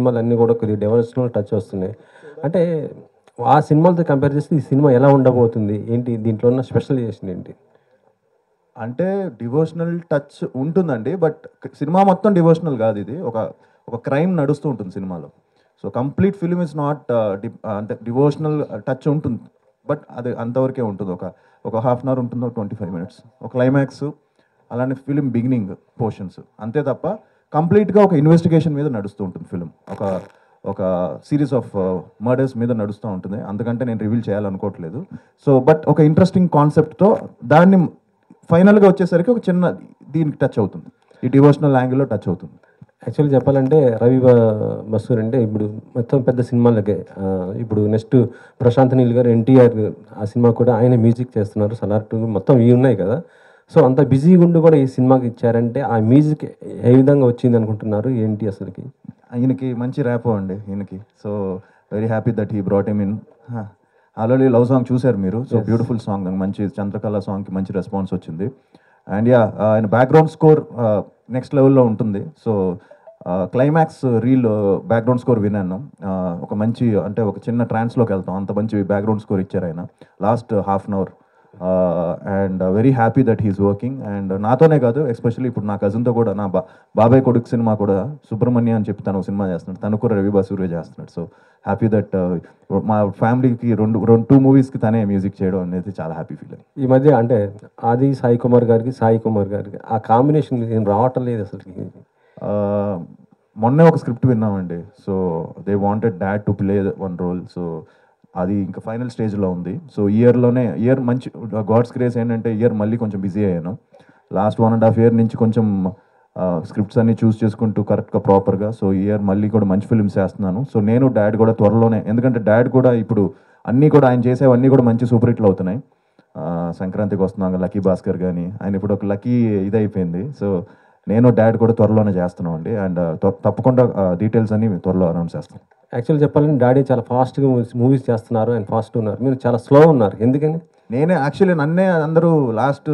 సినిమాలు అన్నీ కూడా కొద్దిగా డివోషనల్ టచ్ వస్తున్నాయి. అంటే ఆ సినిమాలతో కంపేర్ చేస్తే ఈ సినిమా ఎలా ఉండబోతుంది, ఏంటి దీంట్లో ఉన్న స్పెషలైజేషన్ ఏంటి? అంటే డివోషనల్ టచ్ ఉంటుందండి, బట్ సినిమా మొత్తం డివోషనల్ కాదు. ఇది ఒక ఒక క్రైమ్ నడుస్తూ ఉంటుంది సినిమాలో. So complete film is not అంటే డివోషనల్ టచ్ ఉంటుంది, బట్ అది అంతవరకే ఉంటుంది. ఒక ఒక హాఫ్ అన్ అవర్ ఉంటుందో 25 minutes ఒక క్లైమాక్స్, అలానే ఫిలిం బిగినింగ్ పోర్షన్స్, అంతే తప్ప కంప్లీట్గా ఒక ఇన్వెస్టిగేషన్ మీద నడుస్తూ ఉంటుంది ఫిలిం. ఒక ఒక సిరీస్ ఆఫ్ మర్డర్స్ మీద నడుస్తూ ఉంటుంది. అందుకంటే నేను రివీల్ చేయాలనుకోవట్లేదు. సో బట్ ఒక ఇంట్రెస్టింగ్ కాన్సెప్ట్తో దాన్ని ఫైనల్గా వచ్చేసరికి ఒక చిన్న దీనికి టచ్ అవుతుంది, ఈ డివోషనల్ యాంగిల్లో టచ్ అవుతుంది. యాక్చువల్లీ చెప్పాలంటే రవి బసూర్ అంటే ఇప్పుడు మొత్తం పెద్ద సినిమాలకే ఇప్పుడు నెక్స్ట్ ప్రశాంత్ నీల్ గారు, ఎన్టీఆర్ ఆ సినిమా కూడా ఆయన మ్యూజిక్ చేస్తున్నారు. సలార్ 2 మొత్తం ఇవి ఉన్నాయి కదా. సో అంత బిజీగా ఉండి కూడా ఈ సినిమాకి ఇచ్చారంటే ఆ మ్యూజిక్ ఏ విధంగా వచ్చింది అనుకుంటున్నారు, ఏంటి అసలుకి? ఈయనకి మంచి ర్యాపో అండి ఈయనకి. So very happy that he brought him in. Already love song చూశారు మీరు. సో బ్యూటిఫుల్ సాంగ్, మంచి చంద్రకళ సాంగ్కి మంచి రెస్పాన్స్ వచ్చింది. అండ్ యా, ఆయన బ్యాక్గ్రౌండ్ స్కోర్ నెక్స్ట్ లెవెల్లో ఉంటుంది. So climax reel background score విన్నాను. ఒక మంచి అంటే ఒక చిన్న ట్రాన్స్లోకి వెళ్తాం, అంత మంచి బ్యాక్గ్రౌండ్ స్కోర్ ఇచ్చారు ఆయన last half an hour. And very happy that he's working. And నాతోనే కాదు, ఎస్పెషల్లీ ఇప్పుడు నా కజిన్తో కూడా, నా బాబాయ్ కొడుకు సినిమా కూడా సుబ్రహ్మణ్య అని చెప్పి తను సినిమా చేస్తున్నాడు, తను కూడా రవి బసూరే చేస్తున్నాడు. సో హ్యాపీ దట్ మా ఫ్యామిలీకి 2 మూవీస్కి తనే మ్యూజిక్ చేయడం అనేది చాలా హ్యాపీ ఫీల్. ఈ మధ్య అంటే ఆది సాయి కుమార్ గారికి ఆ కాంబినేషన్ ఏం రావటం లేదు అసలు. మొన్నే ఒక స్క్రిప్ట్ విన్నామండి. So they wanted dad to play one role. So అది ఇంకా ఫైనల్ స్టేజ్లో ఉంది. సో ఇయర్ మంచి గాడ్స్ గ్రేస్ ఏంటంటే ఇయర్ మళ్ళీ కొంచెం బిజీ అయ్యాను. లాస్ట్ 1.5 year నుంచి కొంచెం స్క్రిప్ట్స్ అన్ని చూస్ చేసుకుంటూ కరెక్ట్గా ప్రాపర్గా. సో ఇయర్ మళ్ళీ కూడా మంచి ఫిల్మ్స్ చేస్తున్నాను. సో నేను డాడ్ కూడా త్వరలోనే, ఎందుకంటే డాడ్ కూడా ఇప్పుడు అన్నీ కూడా ఆయన చేసేవన్నీ కూడా మంచి సూపర్ హిట్లు అవుతున్నాయి. సంక్రాంతికి వస్తున్నాం, లక్కీ భాస్కర్ కానీ, ఆయన ఇప్పుడు ఒక లక్కీ ఇదైపోయింది. సో నేను డాడ్ కూడా త్వరలోనే చేస్తున్నాం అండి. అండ్ తప్పకుండా డీటెయిల్స్ అన్ని త్వరలో అనౌన్స్ చేస్తాను. యాక్చువల్లీ చెప్పాలంటే డాడీ చాలా ఫాస్ట్గా మూవీస్ చేస్తున్నారు, అండ్ ఫాస్ట్ ఉన్నారు, మీరు చాలా స్లో ఉన్నారు, ఎందుకని? నన్నే అందరూ లాస్ట్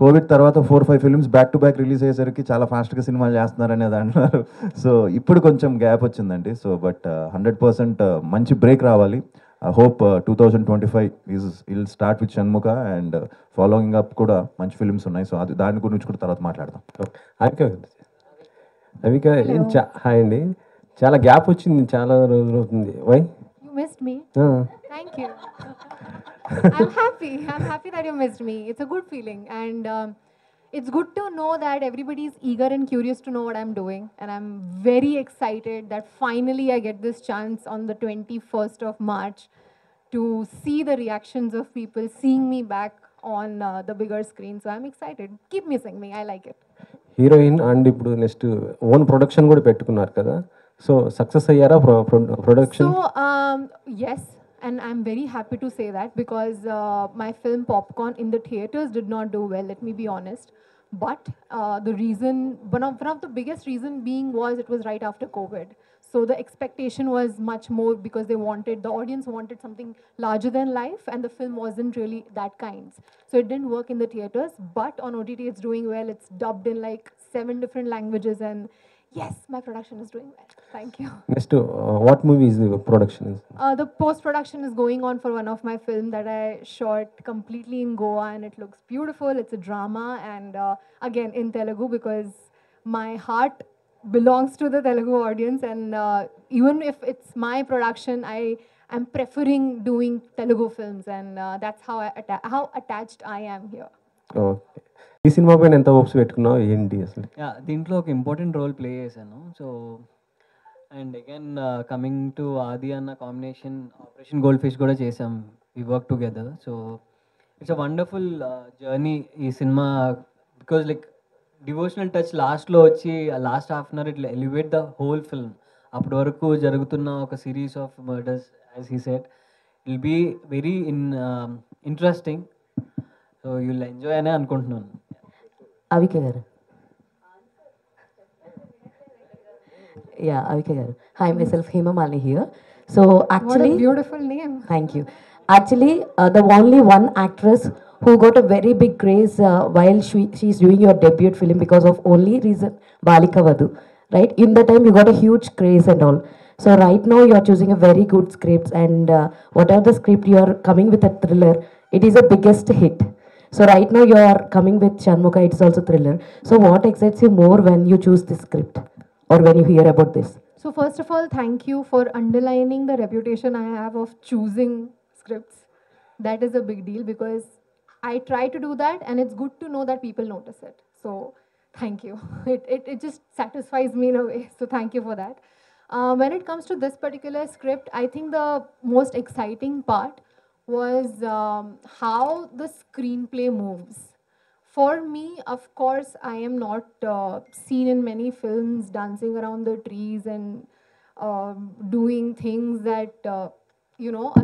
కోవిడ్ తర్వాత 4-5 films back to back release అయ్యేసరికి చాలా ఫాస్ట్గా సినిమాలు చేస్తున్నారు అనేది అంటున్నారు. సో ఇప్పుడు కొంచెం గ్యాప్ వచ్చిందండి. సో బట్ 100% మంచి బ్రేక్ రావాలి. I hope 2025 will start with Shanmukha, and following up కూడా మంచి ఫిల్మ్స్ ఉన్నాయి. సో అది దాని గురించి కూడా తర్వాత మాట్లాడదాం. అవిక హాయ్ అండి, చాలా గ్యాప్ వచ్చింది, చాలా రోజులు అవుతుంది. Why You missed me. Thank you. I'm happy that you missed me. It's a good feeling, and it's good to know that everybody is eager and curious to know what I'm doing, and I'm very excited that finally I get this chance on the 21st of March to see the reactions of people seeing me back on the bigger screen. So I'm excited. Keep missing me. I like it. Heroine and ఇప్పుడు next own production కూడా పెట్టుకున్నారు కదా, so success అయ్యారా production? So yes, and I'm very happy to say that, because my film Popcorn in the theaters did not do well, let me be honest. But the reason, one of the biggest reason being was it was right after COVID. So the expectation was much more, because the audience wanted something larger than life, and the film wasn't really that kind. So it didn't work in the theaters, but on OTT it's doing well. It's dubbed in like 7 different languages, and yes, my production is doing well. Thank you. Next what movie is the production? The post-production is going on for one of my film that I shot completely in Goa, and it looks beautiful. It's a drama, and again in Telugu, because my heart belongs to the Telugu audience, and even if it's my production, I'm preferring doing Telugu films, and that's how attached I am here. Okay, ఈ cinema పైన ఎంత hopes పెట్టుకున్నావు, ఏంటి అసలు? దీంట్లో ఒక important role play చేశాను. So and again coming to Aadi అన్న కాంబినేషన్, ఆపరేషన్ గోల్డ్ ఫిష్ కూడా చేసాం, we work together. So it's a wonderful journey ఈ cinema, because like devotional touch లాస్ట్లో వచ్చి లాస్ట్ హాఫ్ అన్ అవర్ ఇట్లా ఎలివేట్ ద హోల్ ఫిల్మ్. అప్పటి వరకు జరుగుతున్న ఒక series of murders, as he said, will be very interesting. So you will enjoy అనే అనుకుంటున్నాను. అవిక గారు, Avika garu. Hi, myself Hema Malini here. So actually, what a beautiful name. Thank you. Actually, the only one actress who got a very big craze while she's doing your debut film, because of only reason Balika Vadu. right? In the time you got a huge craze and all. So right now you are choosing a very good scripts, and whatever the script you are coming with a thriller, it is a biggest hit. So right now you are coming with Shanmuka, it's also thriller. So what excites you more when you choose this script or when you hear about this? So first of all, thank you for underlining the reputation I have of choosing scripts. That is a big deal because I try to do that, and it's good to know that people notice it. So thank you. It just satisfies me in a way. So thank you for that. When it comes to this particular script, I think the most exciting part was how the screenplay moves. For me, of course, I am not seen in many films dancing around the trees and doing things that a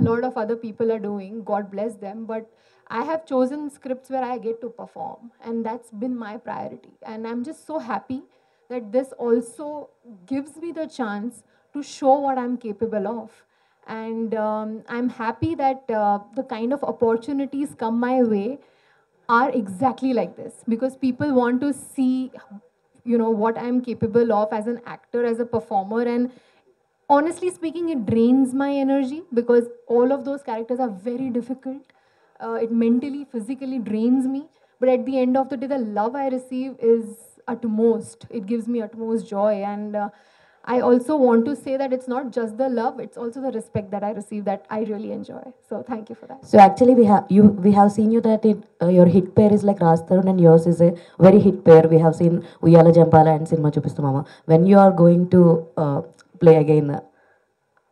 lot of other people are doing. God bless them. But I have chosen scripts where I get to perform, and that's been my priority. And I'm just so happy that this also gives me the chance to show what I'm capable of. And I'm happy that the kind of opportunities come my way are exactly like this, because people want to see what I'm capable of as an actor, as a performer. And honestly speaking, it drains my energy because all of those characters are very difficult. It mentally, physically drains me, but at the end of the day, the love I receive is utmost. It gives me utmost joy. And I also want to say that it's not just the love, it's also the respect that I receive that I really enjoy. So thank you for that. So actually, we have seen you that your hit pair is like Raj Tarun and yours is a very hit pair. We have seen Uyala Jampala and Cinema Chupistu Mama. When you are going to play again?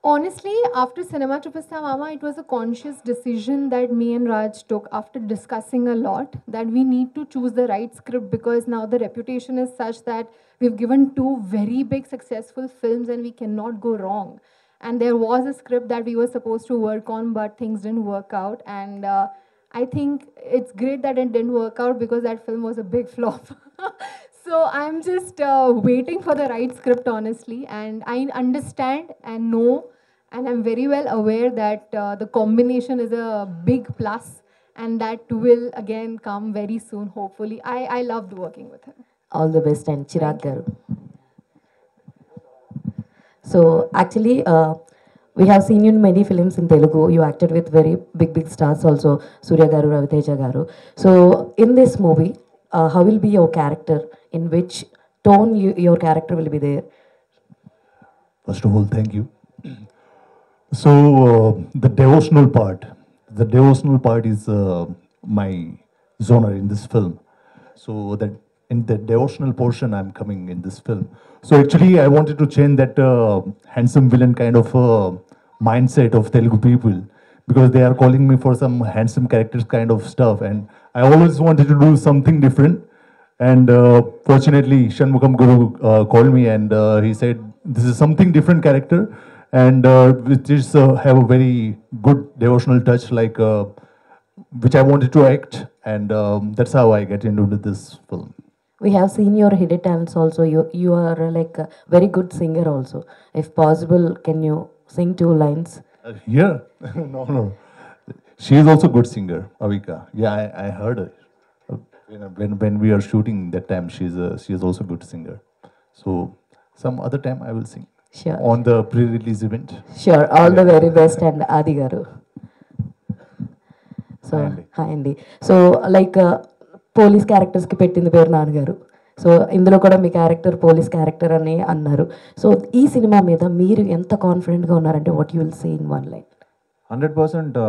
Honestly, after Cinema Chupista Mama, it was a conscious decision that me and Raj took after discussing a lot, that we need to choose the right script because now the reputation is such that we've given two very big successful films and we cannot go wrong. And there was a script that we were supposed to work on, but things didn't work out. And I think it's great that it didn't work out because that film was a big flop. So I'm just waiting for the right script, honestly. And I understand and know, and I'm very well aware that the combination is a big plus, and that will again come very soon, hopefully. I loved working with him. All the best, and Chirag Garu. So actually, we have seen you in many films in Telugu. You acted with very big stars also, Surya Garu, Raviteja Garu. So in this movie, how will be your character? In which tone your character will be there? First of all, thank you. So the devotional part is my genre in this film. So that in the devotional portion, I'm coming in this film. So actually, I wanted to change that handsome villain kind of mindset of Telugu people, because they are calling me for some handsome characters kind of stuff, and I always wanted to do something different. And fortunately, Shanmukam Guru called me and he said, this is something different character, and which is have a very good devotional touch, like which I wanted to act, and that's how I get into this film. We have seen your hidden talents also. You are like a very good singer also. If possible, can you sing 2 lines? Yeah, no. She is also good singer, Avika. Yeah, I heard her. When we are shooting that time, she is also good singer. So some other time I will sing. Sure. On the pre-release event. Sure. All the very best, and Adi Garu. So, Hi, Andy. hi Andy. So, like police క్యారెక్టర్స్కి పెట్టింది పేరు నాన్నగారు. So ఇందులో కూడా మీ character police character అని అన్నారు. So ఈ cinema మీద మీరు ఎంత కాన్ఫిడెంట్గా ఉన్నారంటే what you will say in 1 line? 100%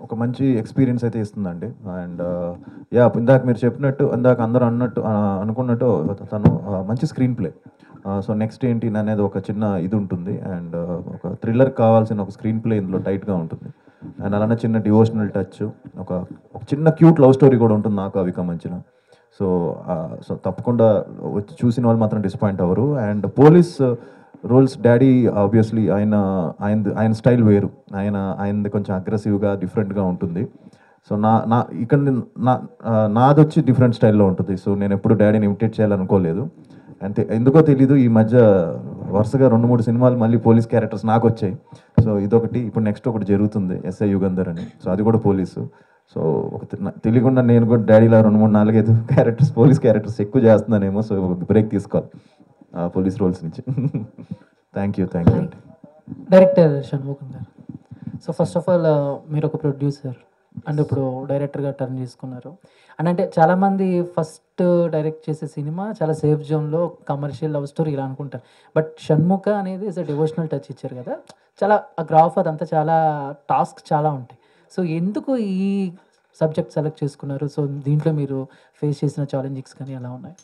ఒక మంచి ఎక్స్పీరియన్స్ అయితే ఇస్తుందండి. అండ్ యా, ఇందాక మీరు చెప్పినట్టు, ఇందాక అందరూ అనుకున్నట్టు తను మంచి స్క్రీన్ ప్లే. సో నెక్స్ట్ ఏంటి అనేది ఒక చిన్న ఇది ఉంటుంది, అండ్ ఒక థ్రిల్లర్ కావాల్సిన ఒక స్క్రీన్ ప్లే ఇందులో టైట్గా ఉంటుంది. అండ్ అలానే చిన్న డివోషనల్ టచ్, ఒక చిన్న క్యూట్ లవ్ స్టోరీ కూడా ఉంటుంది నాకు అవిక మంచిన. సో తప్పకుండా వచ్చి చూసిన వాళ్ళు మాత్రం డిసప్పాయింట్ అవ్వరు. And police roles daddy obviously ఆయన స్టైల్ వేరు, ఆయనది కొంచెం అగ్రెసివ్గా డిఫరెంట్గా ఉంటుంది. సో ఇక్కడ నాది వచ్చి డిఫరెంట్ స్టైల్లో ఉంటుంది. సో నేను ఎప్పుడు డాడీని ఇమిటేట్ చేయాలనుకోలేదు. అంతే, ఎందుకో తెలీదు ఈ మధ్య వరుసగా 2-3 సినిమాలు మళ్ళీ పోలీస్ క్యారెక్టర్స్ నాకు వచ్చాయి. సో ఇదొకటి, ఇప్పుడు నెక్స్ట్ ఒకటి జరుగుతుంది ఎస్ఐ యుగంధర్ అని. సో అది కూడా పోలీసు. సో తెలియకుండా నేను కూడా డాడీలా 2-3-4-5 క్యారెక్టర్స్ పోలీస్ క్యారెక్టర్స్ ఎక్కువ చేస్తున్నానేమో. సో బ్రేక్ తీసుకోవాలి. పోలీస్ రోల్స్ నుంచి. థ్యాంక్ యూ అండి. డైరెక్టర్ షణ్ముఖం గారు. సో ఫస్ట్ ఆఫ్ ఆల్ మీరు ఒక ప్రొడ్యూసర్ అండ్ ఇప్పుడు డైరెక్టర్గా టర్న్ చేసుకున్నారు. అండ్ అంటే చాలామంది ఫస్ట్ డైరెక్ట్ చేసే సినిమా చాలా సేఫ్ జోన్లో కమర్షియల్ లవ్ స్టోరీ ఇలా అనుకుంటారు. బట్ షణ్ముఖ అనేది ఇస్ అ డివోషనల్ టచ్ ఇచ్చారు కదా, చాలా ఆ గ్రాఫ్ అదంతా చాలా టాస్క్ చాలా ఉంటాయి. సో ఎందుకు ఈ సబ్జెక్ట్ సెలెక్ట్ చేసుకున్నారు? సో దీంట్లో మీరు ఫేస్ చేసిన ఛాలెంజెస్ కానీ ఎలా ఉన్నాయి?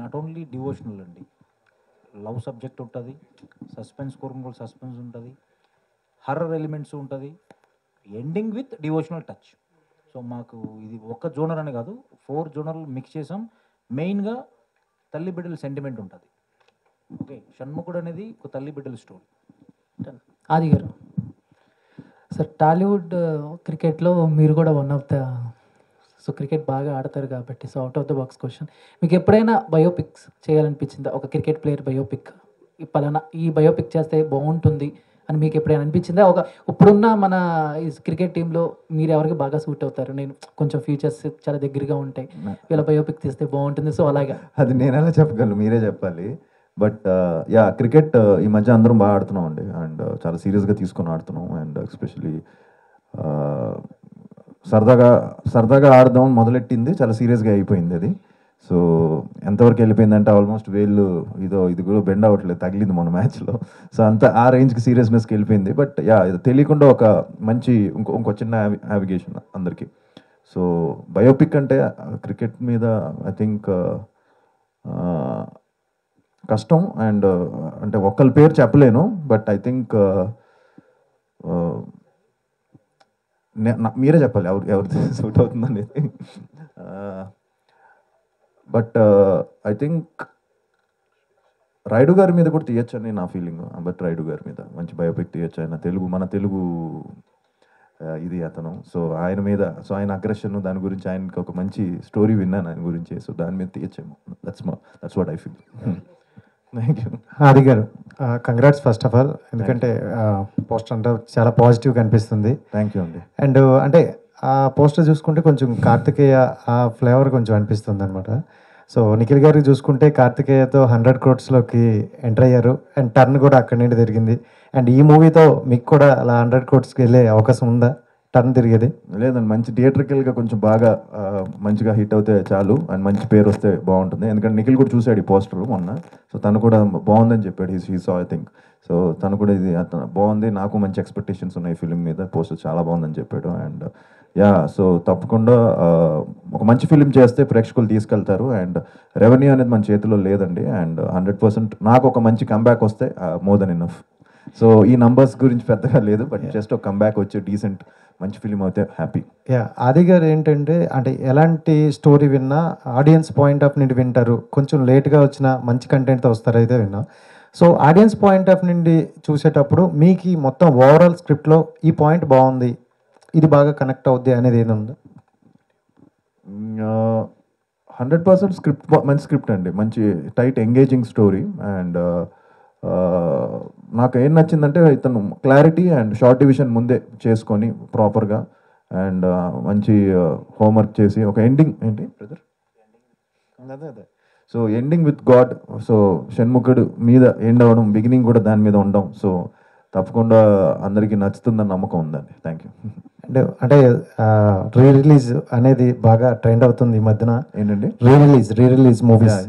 నాట్ ఓన్లీ డివోషనల్ అండి, లవ్ సబ్జెక్ట్ ఉంటుంది, సస్పెన్స్ కోరుకుని కూడా సస్పెన్స్ ఉంటుంది, హర్రర్ ఎలిమెంట్స్ ఉంటుంది, ending with devotional touch. So మాకు ఇది ఒక్క జోనర్ అని కాదు, 4 జోనర్లు మిక్స్ చేసాం. మెయిన్గా తల్లి బిడ్డల సెంటిమెంట్ ఉంటుంది. ఓకే, షణ్ముఖుడు అనేది ఒక తల్లి బిడ్డల స్టోరీ. ఆది గారు, సార్ టాలీవుడ్ క్రికెట్లో మీరు కూడా one of the, so cricket బాగా ఆడతారు కాబట్టి, so out of the box question, మీకు ఎప్పుడైనా బయోపిక్స్ చేయాలనిపించిందా? ఒక క్రికెట్ ప్లేయర్ బయోపిక్, ఈ పలానా ఈ బయోపిక్ చేస్తే బాగుంటుంది అని మీకు ఎప్పుడైనా అనిపించిందా? ఇప్పుడున్న మన ఈ క్రికెట్ టీంలో మీరు ఎవరికి బాగా సూట్ అవుతారు, నేను కొంచెం ఫ్యూచర్స్ చాలా దగ్గరగా ఉంటాయి, వీళ్ళ బయోపిక్ తీస్తే బాగుంటుంది, సో అలాగా? అది నేను ఎలా చెప్పగలను, మీరే చెప్పాలి. బట్ యా, క్రికెట్ ఈ మధ్య అందరం బాగా ఆడుతున్నాం అండి, అండ్ చాలా సీరియస్గా తీసుకొని ఆడుతున్నాం. అండ్ ఎస్పెషలీ సరదాగా ఆడదాం మొదలెట్టింది, చాలా సీరియస్గా అయిపోయింది అది. సో ఎంతవరకు వెళ్ళిపోయిందంటే ఆల్మోస్ట్ ఇది కూడా బెండ్ అవ్వట్లేదు, తగిలింది మన మ్యాచ్లో. సో అంత ఆ రేంజ్కి సీరియస్నెస్కి వెళ్ళిపోయింది. బట్ యా, ఇది తెలియకుండా ఒక మంచి ఇంకో చిన్న నావిగేషన్ అందరికీ. సో బయోపిక్ అంటే క్రికెట్ మీద ఐ థింక్ కష్టం. అండ్ అంటే ఒక్కరి పేరు చెప్పలేను, బట్ ఐ థింక్ మీరే చెప్పాలి ఎవరిది సూట్ అవుతుంది అనేది. బట్ ఐ థింక్ రాయుడు గారి మీద కూడా తీయచ్చు అని నా ఫీలింగ్. బట్ రాయుడు గారి మీద మంచి బయోపిక్ తీయచ్చు. ఆయన మన తెలుగు ఇది అతను. సో ఆయన మీద, సో ఆయన అగ్రెషన్ దాని గురించి, ఆయనకి ఒక మంచి స్టోరీ విన్నాను ఆయన గురించి. సో దాని మీద తీయచ్చేమో. That's what I feel. Thank you. Aadi గారు, కంగ్రాట్స్ ఫస్ట్ ఆఫ్ ఆల్, ఎందుకంటే పోస్టర్ అంతా చాలా పాజిటివ్గా అనిపిస్తుంది. థ్యాంక్ యూ అండి. అండ్ అంటే ఆ పోస్టర్ చూసుకుంటే కొంచెం కార్తికేయ ఆ ఫ్లేవర్ కొంచెం అనిపిస్తుంది అనమాట. సో నిఖిల్ గారికి చూసుకుంటే కార్తికేయతో 100 crores ఎంటర్ అయ్యారు, అండ్ టర్న్ కూడా అక్కడి నుండి జరిగింది. అండ్ ఈ మూవీతో మీకు కూడా అలా 100 crores వెళ్ళే అవకాశం ఉందా, టర్న్ తిరిగేది? లేదండి, మంచి థియేటర్కల్గా కొంచెం బాగా మంచిగా హిట్ అవుతే చాలు, అండ్ మంచి పేరు వస్తే బాగుంటుంది. ఎందుకంటే నిఖిల్ కూడా చూశాడు ఈ పోస్టర్ మొన్న. సో తను కూడా బాగుందని చెప్పాడు, he saw I think. So తను కూడా ఇది బాగుంది, నాకు మంచి ఎక్స్పెక్టేషన్స్ ఉన్నాయి ఫిలిం మీద, పోస్టర్ చాలా బాగుందని చెప్పాడు. అండ్ యా, సో తప్పకుండా ఒక మంచి ఫిలిం చేస్తే ప్రేక్షకులు తీసుకెళ్తారు. అండ్ రెవెన్యూ అనేది మన చేతిలో లేదండి. అండ్ 100% నాకు ఒక మంచి కంబ్యాక్ వస్తే మోర్ దెన్ ఇనఫ్. సో ఈ నంబర్స్ గురించి పెద్దగా లేదు, బట్ జస్ట్ ఒక కంబ్యాక్ వచ్చి డీసెంట్ మంచి ఫిలిం అయితే హ్యాపీ. యా, ఆది గారు ఏంటంటే అంటే ఎలాంటి స్టోరీ విన్నా ఆడియన్స్ పాయింట్ ఆఫ్ నుండి వింటారు, కొంచెం లేట్గా వచ్చిన మంచి కంటెంట్తో వస్తారైతే విన్నా. సో ఆడియన్స్ పాయింట్ ఆఫ్ నుండి చూసేటప్పుడు మీకు మొత్తం ఓవరాల్ స్క్రిప్ట్లో ఈ పాయింట్ బాగుంది, ఇది బాగా కనెక్ట్ అవుద్ది అనేది ఏది ఉంది? 100% స్క్రిప్ట్, మంచి స్క్రిప్ట్ అండి, మంచి టైట్ ఎంగేజింగ్ స్టోరీ. అండ్ నాకు ఏం నచ్చిందంటే ఇతను క్లారిటీ అండ్ షార్ట్ డివిజన్ ముందే చేసుకొని ప్రాపర్గా, అండ్ మంచి హోంవర్క్ చేసి ఒక ఎండింగ్ ఏంటి బ్రదర్, అదే so ending with God. So షణ్ముఖుడు మీద ఎండ్ అవ్వడం, బిగినింగ్ కూడా దాని మీద ఉండడం. సో తప్పకుండా అందరికీ నచ్చుతుందని నమ్మకం ఉందండి. Thank you. అంటే రీ రిలీజ్ అనేది బాగా ట్రెండ్ అవుతుంది ఈ మధ్యన. ఏంటండి? Re release movies.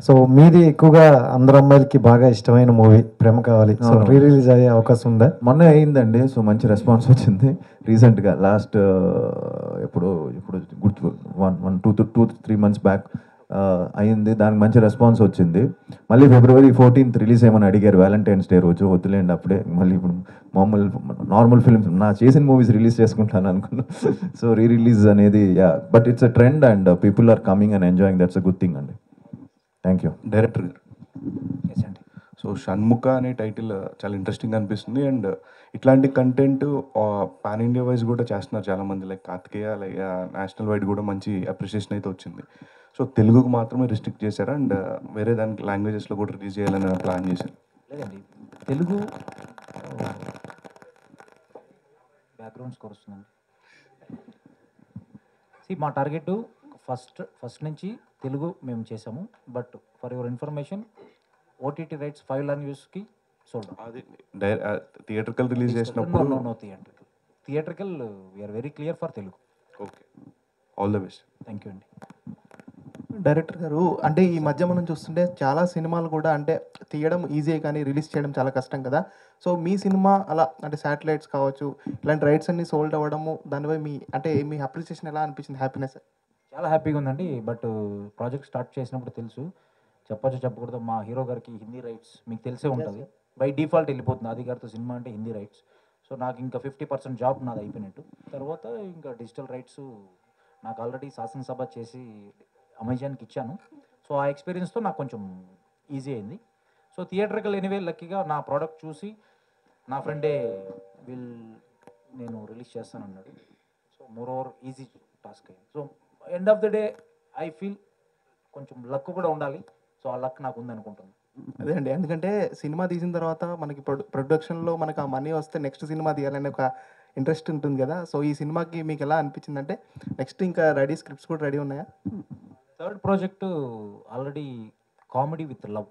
సో మీది ఎక్కువగా అందరు అమ్మాయిలకి బాగా ఇష్టమైన మూవీ ప్రేమ కావాలి. సో రీ రిలీజ్ అయ్యే అవకాశం ఉందా? మొన్న అయిందండి, సో మంచి రెస్పాన్స్ వచ్చింది. రీసెంట్గా లాస్ట్ ఇప్పుడు గుర్తు 1-2-3 months బ్యాక్ అయింది, దానికి మంచి రెస్పాన్స్ వచ్చింది. మళ్ళీ February 14th రిలీజ్ ఏమని అడిగారు, వ్యాలంటైన్స్ డే రోజు. వద్దులేండి అప్పుడే, మళ్ళీ ఇప్పుడు నార్మల్ ఫిల్మ్స్ నా చేసిన మూవీస్ రిలీజ్ చేసుకుంటాను అనుకున్నాను. సో రీ రిలీజ్ అనేది yeah, but it's a trend and people are coming and enjoying, that's a good thing అండి. Thank you. డైరెక్టర్ గారు, సో షణ్ముఖ అనే టైటిల్ చాలా ఇంట్రెస్టింగ్ అనిపిస్తుంది. అండ్ ఇట్లాంటి కంటెంట్ పాన్ ఇండియా వైజ్ కూడా చేస్తున్నారు చాలామంది, like Karthikeya, like national wide కూడా మంచి అప్రిషియేషన్ అయితే వచ్చింది. సో తెలుగుకు మాత్రమే రిస్ట్రిక్ట్ చేశారా, అండ్ వేరే దానికి లాంగ్వేజెస్లో కూడా రిలీజ్ చేయాలని ప్లాన్ చేశారు? లేదండి, తెలుగు బ్యాక్గ్రౌండ్ స్కోర్ వస్తుందండి. మా టార్గెట్ ఫస్ట్ నుంచి తెలుగు మేము చేసాము. But for your information, OTT rights 5 లాంగ్వేజెస్కి సోల్డ్. అది థియేట్రికల్ రిలీజ్ చేసినప్పుడు no theatrical we are very clear for Telugu. Okay, all the best. Thank you అండి. డైరెక్టర్ గారు, అంటే ఈ మధ్య మనం చూస్తుంటే చాలా సినిమాలు కూడా అంటే తీయడం ఈజీ కానీ రిలీజ్ చేయడం చాలా కష్టం కదా. సో మీ సినిమా అలా అంటే శాటిలైట్స్ కావచ్చు ఇలాంటి రైట్స్ అన్ని సోల్డ్ అవ్వడము, దానిపై మీ అప్రిసియేషన్ ఎలా అనిపించింది? హ్యాపీనెస్? చాలా హ్యాపీగా ఉందండి. బట్ ప్రాజెక్ట్ స్టార్ట్ చేసినప్పుడు తెలుసు, చెప్పకూడదు, మా హీరో గారికి హిందీ రైట్స్ మీకు తెలిసే ఉంటుంది, బై డిఫాల్ట్ వెళ్ళిపోతుంది ఆది గారితో సినిమా అంటే హిందీ రైట్స్. సో నాకు ఇంకా 50% జాబ్ నాది అయిపోయినట్టు. తర్వాత ఇంకా డిజిటల్ రైట్స్ నాకు ఆల్రెడీ శాసనసభ చేసి అమెజాన్కి ఇచ్చాను. సో ఆ ఎక్స్పీరియన్స్తో నాకు కొంచెం ఈజీ అయింది. సో థియేటర్కల్ ఎనీవే లక్కీగా నా ప్రోడక్ట్ చూసి నా ఫ్రెండే నేను రిలీజ్ చేస్తానన్నాడు. So moreover easy task అయింది. So end of the day I feel కొంచెం లక్ కూడా ఉండాలి. సో ఆ లక్ నాకు ఉంది అనుకుంటున్నాను. అదే అండి, ఎందుకంటే సినిమా తీసిన తర్వాత మనకి ప్రొడక్షన్లో మనకు ఆ మనీ వస్తే నెక్స్ట్ సినిమా తీయాలనే ఒక ఇంట్రెస్ట్ ఉంటుంది కదా. సో ఈ సినిమాకి మీకు ఎలా అనిపించింది? అంటే నెక్స్ట్ ఇంకా రెడీ స్క్రిప్ట్స్ కూడా రెడీ ఉన్నాయా? Third project already comedy with love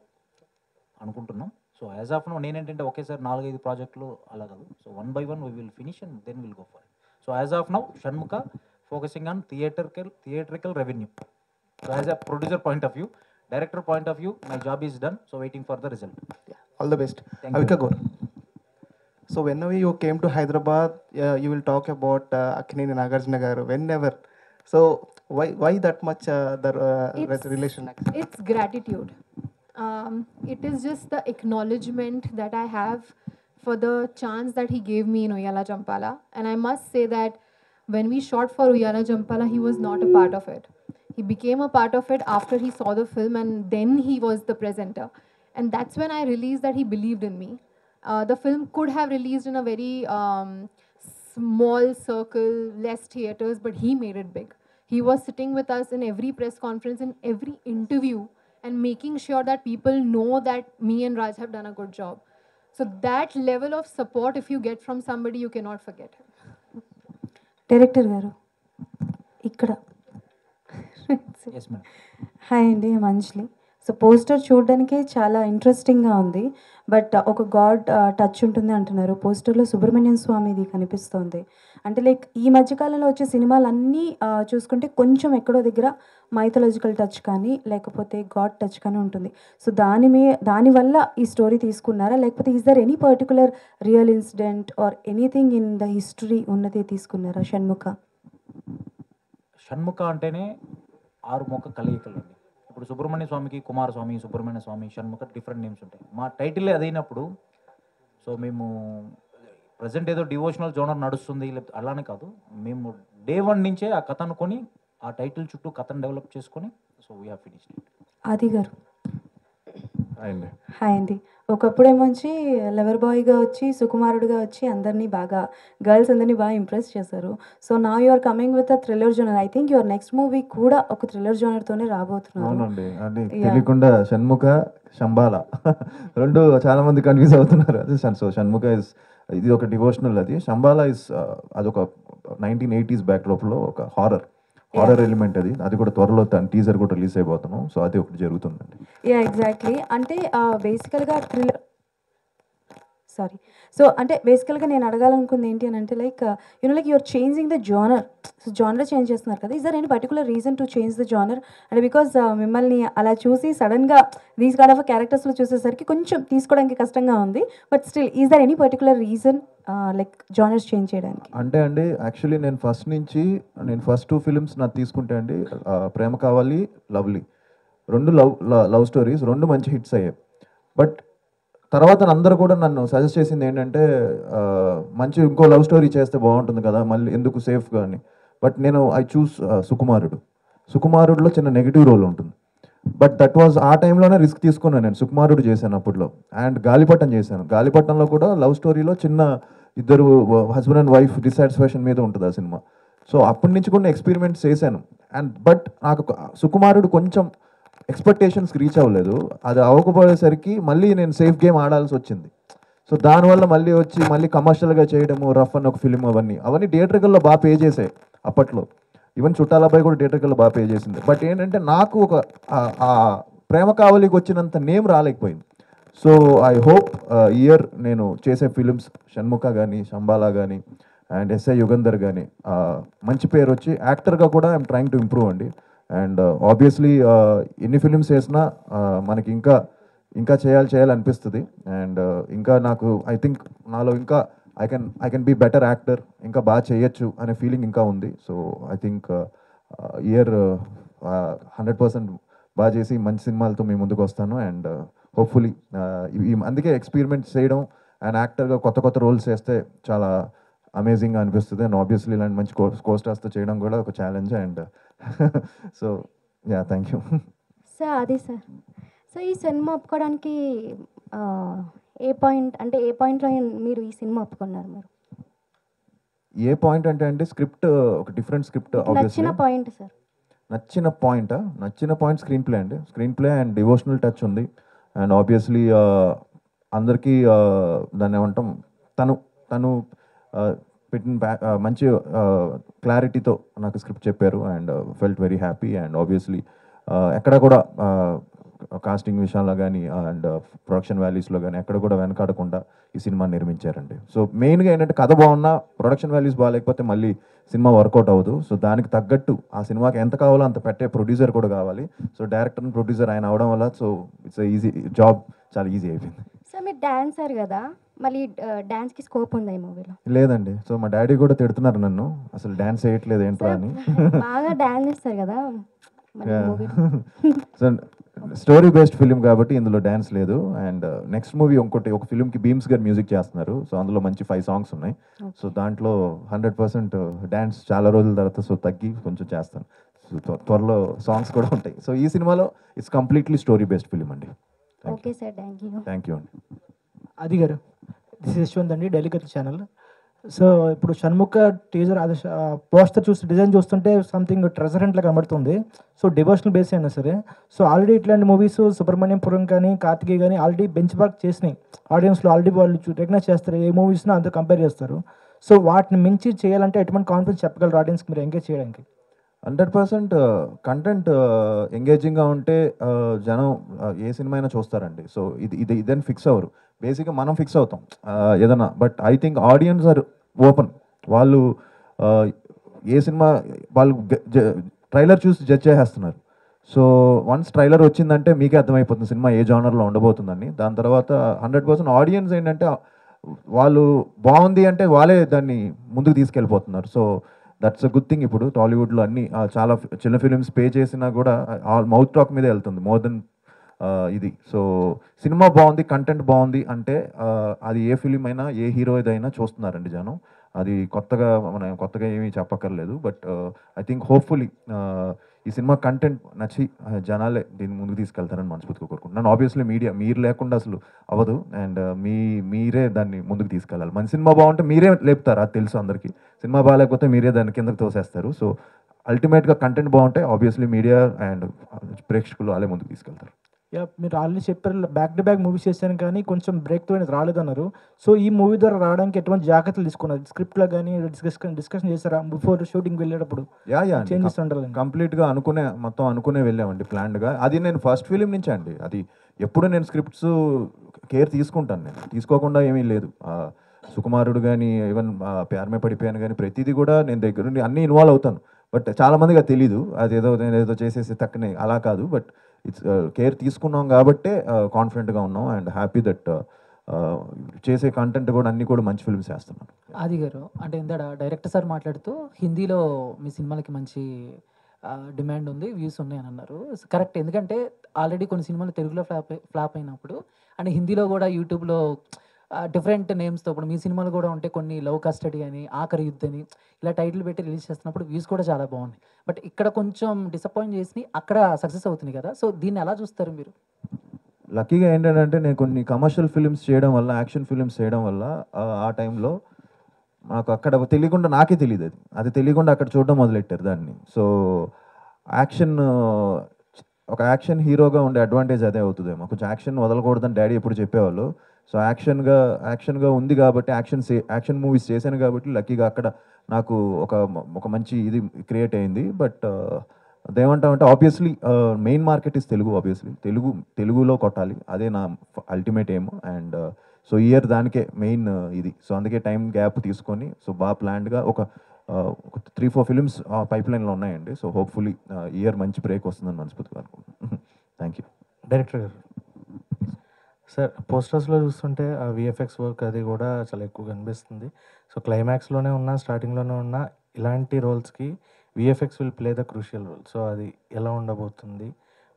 అనుకుంటున్నాం. సో యాజ్ ఆఫ్ నో నేనేంటంటే ఒకేసారి 4-5 ప్రాజెక్టులు అలా కాదు. So 1 by 1 we will finish and then will go for it. So as of now Shanmukha focusing on theatrical revenue. So as a producer point of view, director point of view, my job is done. So waiting for the result. All the best. Avika Gaur. So whenever you came to Hyderabad, you will talk about Akkineni Nagarjuna garu. Whenever. So why that much relation? It's gratitude. It is just the acknowledgement that I have for the chance that he gave me in Uyala Champala. And I must say that when we shot for Uyala Champala, he was not a part of it. He became a part of it after he saw the film, and then he was the presenter. And that's when I realized that he believed in me. The film could have released in a very small circle, less theaters, but he made it big. He was sitting with us in every press conference, in every interview, and making sure that people know that me and Raj have done a good job. So that level of support, if you get from somebody, you cannot forget him. Director గారు ఇక్కడ yes madam. Hi అండి, మంజ్లీ. So poster చూడడానికి చాలా ఇంట్రెస్టింగ్గా ఉంది, but ఒక God touch ఉంటుంది అంటున్నారు. పోస్టర్లో సుబ్రహ్మణ్యం స్వామిది కనిపిస్తోంది. అంటే లైక్ ఈ మధ్యకాలంలో వచ్చే సినిమాలన్నీ చూసుకుంటే కొంచెం ఎక్కడో దగ్గర మైథలాజికల్ టచ్ కానీ లేకపోతే గాడ్ టచ్ కానీ ఉంటుంది. సో దానివల్ల ఈ స్టోరీ తీసుకున్నారా, లేకపోతే is there any particular real incident or anything in the history ఉన్నది తీసుకున్నారా? షణ్ముఖ అంటేనే 6 ముఖ కలయికలు అండి. ఇప్పుడు సుబ్రహ్మణ్య స్వామికి కుమారస్వామి, సుబ్రహ్మణ్య స్వామి, షణ్ముఖ డిఫరెంట్ నేమ్స్ ఉంటాయి. మా టైటిల్ అదైనప్పుడు సో మేము ప్రజెంట్ ఏదో డివోషనల్ జోనర్ నడుస్తుంది లేకపోతే అలానే కాదు, మేము డే 1 నుంచే ఆ కథ అనుకొని ఆ టైటిల్ చుట్టూ కథను డెవలప్ చేసుకొని so we have finished it. ఆది గారు అండి. హాయ్ అండి. ఒకప్పుడేమొచ్చి లవర్ బాయ్గా వచ్చి సుకుమారుడుగా వచ్చి అందరినీ బాగా గర్ల్స్ అందరినీ బాగా ఇంప్రెస్ చేశారు. సో నా you are coming with a thriller genre. I think your next movie కూడా ఒక థ్రిల్లర్ జోనర్తోనే రాబోతున్నారు. అవునండి, అది తెలియకుండా షణ్ముఖ శంబాల రెండు చాలా మంది కన్ఫ్యూజ్ అవుతున్నారు. అదే సో షణ్ముఖ ఇది ఒక డివోషనల్, అది శంబాల అదొక 1980s బ్యాక్డ్రాప్లో ఒక హారర్ ఎలిమెంట్. అది కూడా త్వరలో టీజర్ కూడా రిలీజ్ అయిపోతున్నాం. సో అది ఒకటి జరుగుతుందండి. Yeah exactly. అంటే బేసికల్గా థ్రిల్లర్ అంటే బేసికల్గా నేను అడగాలనుకుంది ఏంటి అని అంటే like like you are changing the genre. So genre change చేస్తున్నారు కదా, is there any particular reason to change the genre? అంటే బికాజ్ మిమ్మల్ని అలా చూసి సడన్గా దీస్ కైండ్ ఆఫ్ క్యారెక్టర్స్లో చూసేసరికి కొంచెం తీసుకోవడానికి కష్టంగా ఉంది. But still is there any particular reason like genres change చేయడానికి? అంటే అండి యాక్చువల్లీ నేను ఫస్ట్ 2 ఫిలిమ్స్ నాకు తీసుకుంటే అండి, ప్రేమ కావాలి, లవ్లీ, 2 లవ్ స్టోరీస్, 2 మంచి హిట్స్ అయ్యాయి. బట్ తర్వాత అందరూ కూడా నన్ను సజెస్ట్ చేసింది ఏంటంటే మంచి ఇంకో లవ్ స్టోరీ చేస్తే బాగుంటుంది కదా, మళ్ళీ ఎందుకు సేఫ్గా అని. బట్ నేను ఐ చూస్ సుకుమారుడులో చిన్న నెగిటివ్ రోల్ ఉంటుంది. బట్ దట్ వాజ్ ఆ టైంలోనే రిస్క్ తీసుకున్నాను నేను. సుకుమారుడు చేశాను అప్పట్లో, అండ్ గాలిపటం చేశాను. గాలిపటంలో కూడా లవ్ స్టోరీలో చిన్న ఇద్దరు హస్బెండ్ అండ్ వైఫ్ డిసాటిస్ఫాక్షన్ మీద ఉంటుంది ఆ సినిమా. సో అప్పటి నుంచి కూడా ఎక్స్పెరిమెంట్స్ చేశాను. బట్ నాకు సుకుమారుడు కొంచెం ఎక్స్పెక్టేషన్స్కి రీచ్ అవ్వలేదు. అది అవ్వకపోయేసరికి మళ్ళీ నేను సేఫ్ గేమ్ ఆడాల్సి వచ్చింది. సో దానివల్ల మళ్ళీ కమర్షియల్గా చేయడము, రఫ్ అన్న ఒక ఫిలిం, అవన్నీ థియేటర్కల్లో బాగా పే చేసాయి అప్పట్లో. ఈవెన్ చుట్టాలబ్బాయి కూడా థియేటర్కల్లో బాగా పే చేసింది. బట్ ఏంటంటే నాకు ఒక ప్రేమ కావలికి వచ్చినంత నేమ్ రాలేకపోయింది. సో ఐ హోప్ ఇయర్ నేను చేసే ఫిలిమ్స్ షణ్ముఖ కానీ శంబాలా కానీ అండ్ ఎస్ఐ యుగంధర్ కానీ మంచి పేరు వచ్చి యాక్టర్గా కూడా ఐఎమ్ ట్రయింగ్ టు ఇంప్రూవ్ అండి. అండ్ ఆబ్వియస్లీ ఎన్ని ఫిలిమ్స్ చేసినా మనకి ఇంకా చేయాలనిపిస్తుంది. అండ్ ఇంకా నాకు ఐ థింక్ నాలో ఇంకా I can be better actor, ఇంకా బాగా చేయొచ్చు అనే ఫీలింగ్ ఇంకా ఉంది. సో ఐ థింక్ ఇయర్ 100% బాగా చేసి మంచి సినిమాలతో మీ ముందుకు వస్తాను. అండ్ హోప్ఫుల్లీ అందుకే ఎక్స్పెరిమెంట్ చేయడం అండ్ యాక్టర్గా కొత్త రోల్స్ చేస్తే చాలా అమేజింగ్గా అనిపిస్తుంది. అండ్ ఆబ్వియస్లీ ఇలాంటి మంచి కోస్టార్స్తో చేయడం కూడా ఒక challenge. And so yeah, thank you sir. అదే సార్. సో ఈ సినిమా ఒప్పుకోవడానికి ఏ పాయింట్లో మీరు ఈ సినిమా ఒప్పుకున్నారు? మీరు ఏ పాయింట్ అంటే స్క్రిప్ట్ ఒక డిఫరెంట్ స్క్రిప్ట్. నచ్చిన పాయింట్ సార్? నచ్చిన పాయింట్ స్క్రీన్ ప్లే అండి. Screen play and devotional touch ఉంది. అండ్ ఆబ్వియస్లీ అందరికీ దాన్ని ఏమంటాం, తను పెట్టిన మంచి క్లారిటీతో నాకు స్క్రిప్ట్ చెప్పారు. And felt very happy. And obviously ఎక్కడ కూడా కాస్టింగ్ విషయాల్లో కానీ అండ్ ప్రొడక్షన్ వాల్యూస్లో కానీ ఎక్కడ కూడా వెనకాడకుండా ఈ సినిమా నిర్మించారండి. సో మెయిన్గా ఏంటంటే కథ బాగున్నా ప్రొడక్షన్ వాల్యూస్ బాగాలేకపోతే మళ్ళీ సినిమా వర్కౌట్ అవ్వదు. సో దానికి తగ్గట్టు ఆ సినిమాకి ఎంత కావాలో అంత పెట్టే ప్రొడ్యూసర్ కూడా కావాలి. సో డైరెక్టర్ అండ్ ప్రొడ్యూసర్ ఆయన అవడం వల్ల సో ఇట్స్ ఈజీ జాబ్, చాలా ఈజీ అయిపోయింది. సార్ మీరు డాన్సర్ కదా, మళ్ళీ డాన్స్కి స్కోప్ ఉందా ఈ మూవీలో? లేదండి. సో మా డాడీ కూడా తిడుతున్నారు నన్ను, అసలు డాన్స్ వేయట్లేదు ఏంట్రా అని. బాగా డాన్స్ చేస్తారు కదా సో స్టోరీ బేస్డ్ ఫిలిం కాబట్టి ఇందులో డ్యాన్స్ లేదు. అండ్ నెక్స్ట్ మూవీ ఒక ఫిలింకి బీమ్స్ గారు మ్యూజిక్ చేస్తున్నారు. సో అందులో మంచి 5 సాంగ్స్ ఉన్నాయి. సో దాంట్లో 100% డ్యాన్స్ చాలా రోజుల తర్వాత సో తగ్గి కొంచెం చేస్తాను. సో త్వరలో సాంగ్స్ కూడా ఉంటాయి. సో ఈ సినిమాలో it's completely story based film అండి. ఓకే సార్, థ్యాంక్ యూ అండి. అది గారు, దిస్ యశ్వంత్ అండి, డైలీ కథ ఛానల్. సో ఇప్పుడు షణ్ముఖ టీజర్ అది పోస్టర్ డిజైన్ చూస్తుంటే సంథింగ్ ట్రెజర్ హంట్లా కనబడుతుంది. సో డివోషనల్ బేస్ అయినా సరే, సో ఆల్రెడీ ఇట్లాంటి మూవీస్ సుబ్రహ్మణ్యపురం కానీ కార్తికేయ కానీ ఆల్రెడీ బెంచ్ మార్క్ చేసినాయి ఆడియన్స్లో. ఆల్రెడీ వాళ్ళు రికగ్నైజ్ చేస్తారు, ఏ మూవీస్నో అంతా కంపేర్ చేస్తారు. సో వాటిని మించి చేయాలంటే ఎటువంటి కాన్ఫిడెన్స్ చెప్పగలరు ఆడియన్స్కి మీరు ఎంగేజ్ చేయడానికి? 100% కంటెంట్ ఎంగేజింగ్గా ఉంటే జనం ఏ సినిమా అయినా చూస్తారండి. సో ఇదని ఫిక్స్ అవ్వరు, బేసిక్గా మనం ఫిక్స్ అవుతాం ఏదన్నా. But I think audience are open. వాళ్ళు ఏ సినిమా వాళ్ళు ట్రైలర్ చూసి జడ్జ్ చేసేస్తున్నారు. సో వన్స్ ట్రైలర్ వచ్చిందంటే మీకే అర్థమైపోతుంది సినిమా ఏ జానర్లో ఉండబోతుందని. దాని తర్వాత 100% ఆడియన్స్ ఏంటంటే వాళ్ళు బాగుంది అంటే వాళ్ళే దాన్ని ముందుకు తీసుకెళ్ళిపోతున్నారు. So that's a good thing. ఇప్పుడు టాలీవుడ్లో అన్ని చాలా చిన్న ఫిలిమ్స్ పే చేసినా కూడా మౌత్ టాక్ మీదే వెళ్తుంది మోర్ దెన్ ఇది. సో సినిమా బాగుంది, కంటెంట్ బాగుంది అంటే అది ఏ ఫిలిం అయినా ఏ హీరో ఏదైనా చూస్తున్నారండి జనం. అది మనం కొత్తగా ఏమీ చెప్పక్కర్లేదు. బట్ ఐ థింక్ హోప్ఫుల్లీ ఈ సినిమా కంటెంట్ నచ్చి జనాలే దీన్ని ముందుకు తీసుకెళ్తారని మనస్ఫూర్తిగా కోరుకుంటున్నాను. ఆబ్వియస్లీ మీరు లేకుండా అసలు అవ్వదు. అండ్ మీరే దాన్ని ముందుకు తీసుకెళ్ళాలి. మన సినిమా బాగుంటే మీరే లేపుతారు, అది తెలుసు అందరికీ. సినిమా బాగాలేకపోతే మీరే దాన్ని కిందకి తోసేస్తారు. సో అల్టిమేట్గా కంటెంట్ బాగుంటే ఆబ్వియస్లీ మీడియా అండ్ ప్రేక్షకులు వాళ్ళే ముందుకు తీసుకెళ్తారు. యా, మీరు ఆల్రెడీ చెప్పారు బ్యాక్ టు బ్యాక్ మూవీస్ చేశాను కానీ కొంచెం బ్రేక్ తో అనేది రాలేదన్నారు. సో ఈ మూవీ ద్వారా రావడానికి ఎటువంటి జాగ్రత్తలు తీసుకున్నారు? స్క్రిప్ట్లో కానీ డిస్కషన్ చేశారా బిఫోర్ షూటింగ్ వెళ్ళేటప్పుడు? చేంజెస్ ఉండాలి. కంప్లీట్గా మొత్తం అనుకునే వెళ్ళామండి ప్లాన్డ్గా. అది నేను ఫస్ట్ ఫిలిం నుంచి అండి. అది ఎప్పుడు నేను స్క్రిప్ట్స్ కేర్ తీసుకుంటాను, నేను తీసుకోకుండా ఏమీ లేదు. సుకుమారుడు కానీ ఈవెన్ ప్యారమే పడిపోయాను కానీ ప్రతిదీ కూడా నేను దగ్గర నుండి అన్నీ ఇన్వాల్వ్ అవుతాను. బట్ చాలామందికి అది తెలీదు, నేనేదో చేసేసి తక్కనే అలా కాదు. బట్ ఇట్స్ కేర్ తీసుకున్నాం కాబట్టే కాన్ఫిడెంట్గా ఉన్నాం అండ్ హ్యాపీ దట్ చేసే కంటెంట్ కూడా అన్ని కూడా మంచి ఫిల్మ్స్ చేస్తున్నాను. ఆది గారు, అంటే ఇందాక డైరెక్టర్ సార్ మాట్లాడుతూ హిందీలో మీ సినిమాలకి మంచి డిమాండ్ ఉంది, వ్యూస్ ఉన్నాయి అని అన్నారు. కరెక్ట్, ఎందుకంటే ఆల్రెడీ కొన్ని సినిమాలు తెలుగులో ఫ్లాప్ అయినప్పుడు అండ్ హిందీలో కూడా యూట్యూబ్లో డిఫరెంట్ నేమ్స్తో ఇప్పుడు మీ సినిమాలు కూడా ఉంటే కొన్ని లవ్ కస్టడీ అని ఆఖరి యుద్ధ్ అని ఇలా టైటిల్ పెట్టి రిలీజ్ చేస్తున్నప్పుడు వ్యూస్ కూడా చాలా బాగున్నాయి. బట్ ఇక్కడ కొంచెం డిసప్పాయింట్ చేసి అక్కడ సక్సెస్ అవుతుంది కదా, సో దీన్ని ఎలా చూస్తారు మీరు? లక్కీగా ఏంటంటే నేను కొన్ని కమర్షియల్ ఫిలిమ్స్ చేయడం వల్ల, యాక్షన్ ఫిలిమ్స్ చేయడం వల్ల ఆ టైంలో నాకు అక్కడ తెలియకుండా, నాకే తెలియదు అది తెలియకుండా అక్కడ చూడడం మొదలెట్టారు దాన్ని. సో ఒక యాక్షన్ హీరోగా ఉండే అడ్వాంటేజ్ అదే అవుతుందేమో. కొంచెం యాక్షన్ వదలకూడదని డాడీ ఎప్పుడు చెప్పేవాళ్ళు. సో యాక్షన్గా ఉంది కాబట్టి యాక్షన్ మూవీస్ చేశాను కాబట్టి లక్కీగా అక్కడ నాకు ఒక మంచి ఇది క్రియేట్ అయింది. బట్ అదేమంటామంటే obviously main market is Telugu. Obviously తెలుగులో కొట్టాలి, అదే నా ultimate aim. And so year దానికే మెయిన్ ఇది. సో అందుకే టైం గ్యాప్ తీసుకొని సో బాగా ప్లాన్డ్గా ఒక 3-4 ఫిలిమ్స్ పైప్ లైన్లో ఉన్నాయండి. సో హోప్ఫుల్లీ ఇయర్ మంచి బ్రేక్ వస్తుందని మనస్ఫూర్తిగా అనుకుంటున్నాను. Thank you. డైరెక్టర్ గారు, సార్ పోస్టర్స్లో చూస్తుంటే ఆ విఎఫ్ఎక్స్ వర్క్ అది కూడా చాలా ఎక్కువ కనిపిస్తుంది. సో క్లైమాక్స్లోనే ఉన్నా స్టార్టింగ్లోనే ఉన్నా ఇలాంటి రోల్స్కి VFX will play the crucial role. So అది ఎలా ఉండబోతుంది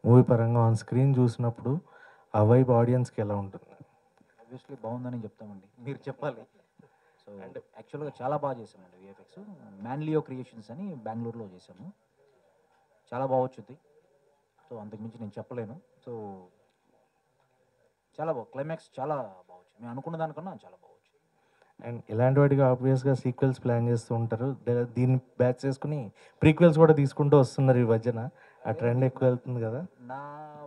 మూవీ పరంగా ఆన్ స్క్రీన్ చూసినప్పుడు ఆ వైబ్ ఆడియన్స్కి ఎలా ఉంటుంది? ఆబ్వియస్లీ బాగుందని చెప్తామండి, మీరు చెప్పాలి. సో అంటే యాక్చువల్గా చాలా బాగా చేసామండి విఎఫ్ఎక్స్. మ్యాన్లియో క్రియేషన్స్ అని బెంగళూరులో చేసాము, చాలా బాగా వచ్చింది. సో అంతకుమించి నేను చెప్పలేను. సో చాలా బాగా క్లైమాక్స్ చాలా బాగా వచ్చింది, మేము అనుకున్న దానికన్నా చాలా బాగా వచ్చింది. అండ్ ఇలాంటి వాటికి ఆబ్వియస్గా సీక్వెల్స్ ప్లాన్ చేస్తూ ఉంటారు. దీన్ని బ్యాచ్ చేసుకుని ప్రీక్వెల్స్ కూడా తీసుకుంటూ వస్తున్నారు ఈ మధ్యన. ఆ ట్రెండ్ ఎక్కువ వెళ్తుంది కదా. నా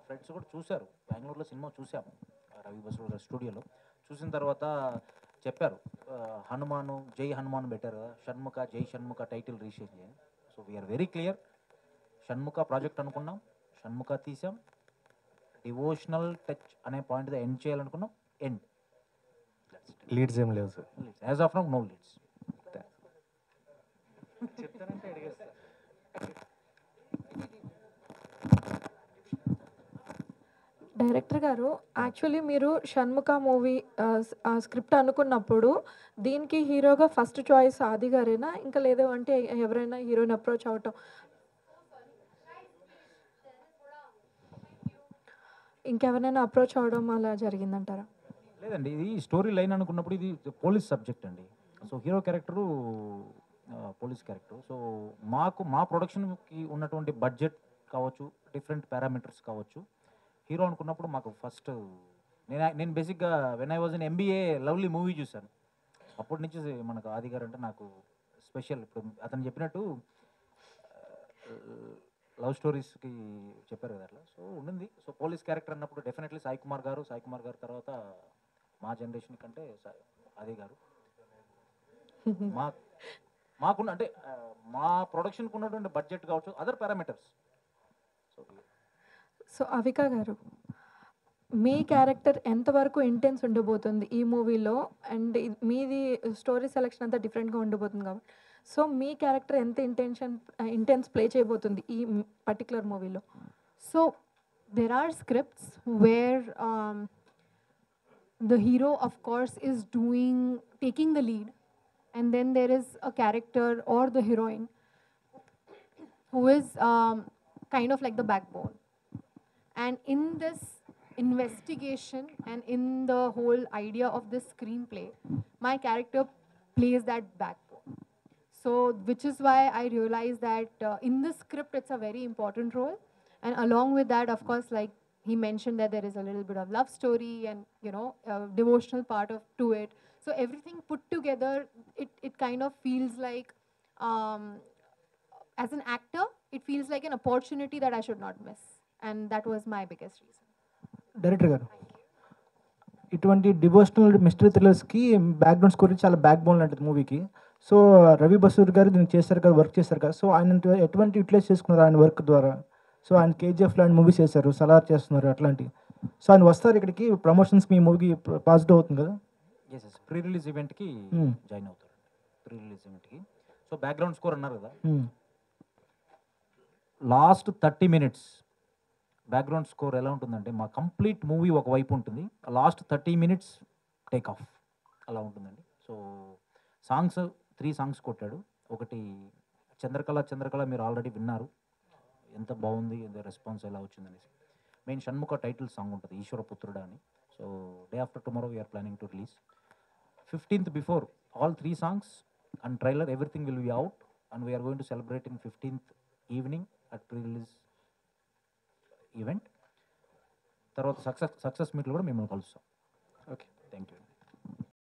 ఫ్రెండ్స్ కూడా చూశారు, బెంగళూరులో సినిమా చూసాము రవి బసు స్టూడియోలో. చూసిన తర్వాత చెప్పారు హనుమాను జై హనుమాన్ పెట్టారు కదా, షణ్ముఖ జై షణ్ముఖ టైటిల్ రీషేర్ చేయండి. So we are very clear, Shanmukha project అనుకున్నాం, షణ్ముఖ తీసాం. డివోషనల్ టచ్ అనే పాయింట్ ఎండ్ చేయాలనుకున్నాం, ఎండ్. లీడ్స్ ఏం లేవు sir as of now, no leads. Director గారు, యాక్చువల్లీ మీరు షణ్ముఖ మూవీ స్క్రిప్ట్ అనుకున్నప్పుడు దీనికి హీరోగా ఫస్ట్ చాయిస్ ఆది గారేనా, ఇంకా లేదు అంటే ఎవరైనా హీరోయిన్ అప్రోచ్ అవటం, ఇంకెవరైనా అప్రోచ్ అవడం అలా జరిగిందంటారా? లేదండి, ఇది స్టోరీ లైన్ అనుకున్నప్పుడు ఇది పోలీస్ సబ్జెక్ట్ అండి. So hero character police character. So మా ప్రొడక్షన్కి ఉన్నటువంటి బడ్జెట్ కావచ్చు, డిఫరెంట్ పారామీటర్స్ కావచ్చు, హీరో అనుకున్నప్పుడు మాకు ఫస్ట్ నేను బేసిక్గా when I was in MBA lovely movie చూశాను. అప్పటి నుంచి మనకు ఆది గారు అంటే నాకు స్పెషల్. ఇప్పుడు అతను చెప్పినట్టు లవ్ స్టోరీస్కి చెప్పారు కదా అట్లా. సో ఉండింది. సో పోలీస్ క్యారెక్టర్ అన్నప్పుడు డెఫినెట్లీ సాయి కుమార్ గారు తర్వాత మా జనరేషన్ కంటే ఆది గారు. మాకున్న అంటే మా ప్రొడక్షన్కి ఉన్నటువంటి బడ్జెట్ కావచ్చు, అదర్ పారామీటర్స్. సో అవికా గారు, మీ క్యారెక్టర్ ఎంతవరకు ఇంటెన్స్ ఉండబోతుంది ఈ మూవీలో? అండ్ మీది స్టోరీ సెలెక్షన్ అంతా డిఫరెంట్గా ఉండబోతుంది కాబట్టి, సో మీ క్యారెక్టర్ ఎంత ఇంటెన్స్ ప్లే చేయబోతుంది ఈ పర్టికులర్ మూవీలో? So there are scripts where the hero, of course, is taking the lead, and then there is a character or the heroine who is kind of like the backbone. And in this investigation and in the whole idea of this screenplay, my character plays that backbone. So which is why I realized that in the script it's a very important role. And along with that, of course, like he mentioned that there is a little bit of love story and, you know, devotional part to it. So everything put together, it kind of feels like, as an actor, it feels like an opportunity that I should not miss. And that was my biggest reason. Director గారు, ఇటువంటి devotional mystery థ్రిల్లర్స్కి background score చాలా back bone లాంటిది మూవీకి. So Ravi Basur గారు దీనికి చేశారు కదా, work చేశారు కదా. సో ఆయన ఎటువంటి యూటిలైజ్ చేసుకున్నారు ఆయన వర్క్ ద్వారా? సో ఆయన కేజీఎఫ్ లాంటి మూవీస్ చేశారు, సలార్ చేస్తున్నారు, అట్లాంటివి. సో ఆయన వస్తారు ఇక్కడికి ప్రమోషన్స్కి, మీ మూవీకి పాజిటివ్ అవుతుంది కదా? ఎస్ ఎస్, ప్రీ రిలీజ్ ఈవెంట్కి జాయిన్ అవుతారు. ప్రీ రిలీజ్ ఈవెంట్కి. సో బ్యాక్గ్రౌండ్ స్కోర్ అన్నారు కదా, లాస్ట్ 30 minutes బ్యాక్గ్రౌండ్ స్కోర్ ఎలా ఉంటుందంటే, మా కంప్లీట్ మూవీ ఒకవైపు ఉంటుంది, లాస్ట్ 30 minutes టేక్ ఆఫ్ అలా ఉంటుందండి. సో సాంగ్స్ 3 songs కొట్టాడు. ఒకటి చంద్రకళ మీరు ఆల్రెడీ విన్నారు, ఎంత బాగుంది, రెస్పాన్స్ ఎలా వచ్చిందనేసి. మెయిన్ షణ్ముఖ టైటిల్ సాంగ్ ఉంటుంది, ఈశ్వరపుత్రుడా అని. So day after tomorrow we are planning to release 15th before all 3 songs and trailer, everything will be out, and we are going to celebrate in 15th evening at pre-release event. తర్వాత success మీట్లో కూడా మిమ్మల్ని కలుస్తాం. Okay, thank you.